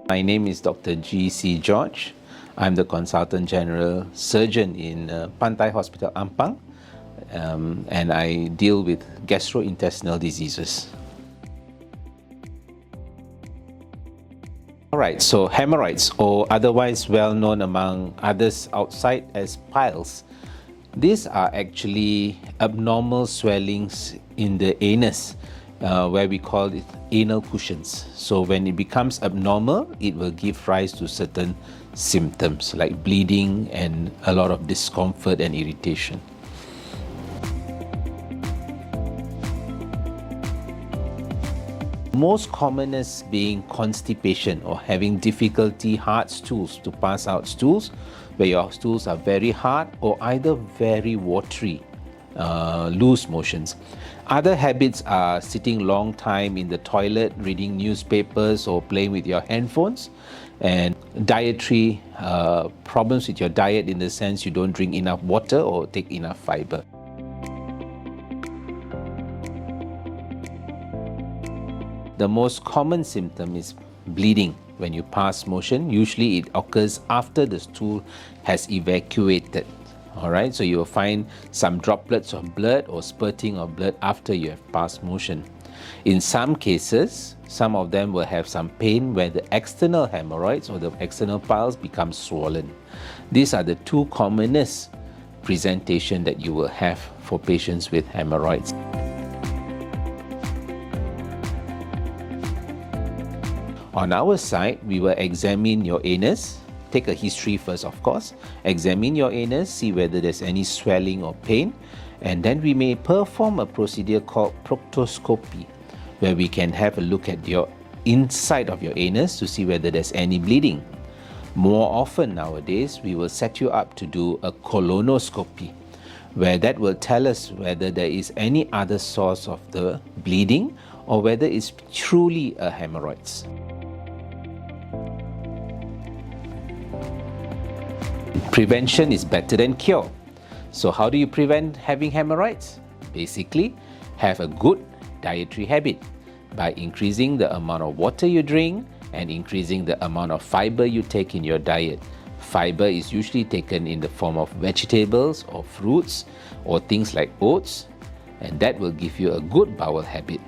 My name is Dr. G.C. George. I'm the Consultant General Surgeon in Pantai Hospital, Ampang, and I deal with gastrointestinal diseases. Alright, so hemorrhoids, or otherwise well known among others outside as piles, these are actually abnormal swellings in the anus, where we call it anal cushions. So when it becomes abnormal, it will give rise to certain symptoms like bleeding and a lot of discomfort and irritation. Most commonest being constipation or having difficulty hard stools, to pass out stools, where your stools are very hard or either very watery, loose motions. Other habits are sitting long time in the toilet, reading newspapers or playing with your handphones, and dietary problems with your diet in the sense you don't drink enough water or take enough fiber. The most common symptom is bleeding when you pass motion. Usually it occurs after the stool has evacuated. Alright, so you will find some droplets of blood or spurting of blood after you have passed motion. In some cases, some of them will have some pain where the external hemorrhoids or the external piles become swollen. These are the two commonest presentation that you will have for patients with hemorrhoids. On our side, we will examine your anus, take a history first of course, examine your anus, see whether there's any swelling or pain, and then we may perform a procedure called proctoscopy, where we can have a look at your inside of your anus to see whether there's any bleeding. More often nowadays, we will set you up to do a colonoscopy, where that will tell us whether there is any other source of the bleeding or whether it's truly a hemorrhoids. Prevention is better than cure. So how do you prevent having hemorrhoids? Basically, have a good dietary habit by increasing the amount of water you drink and increasing the amount of fiber you take in your diet. Fiber is usually taken in the form of vegetables or fruits or things like oats, and that will give you a good bowel habit.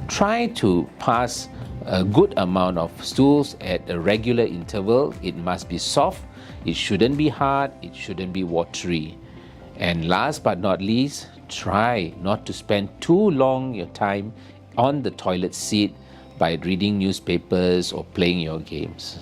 Try to pass a good amount of stools at a regular interval. It must be soft, it shouldn't be hard, it shouldn't be watery. And last but not least, try not to spend too long your time on the toilet seat by reading newspapers or playing your games.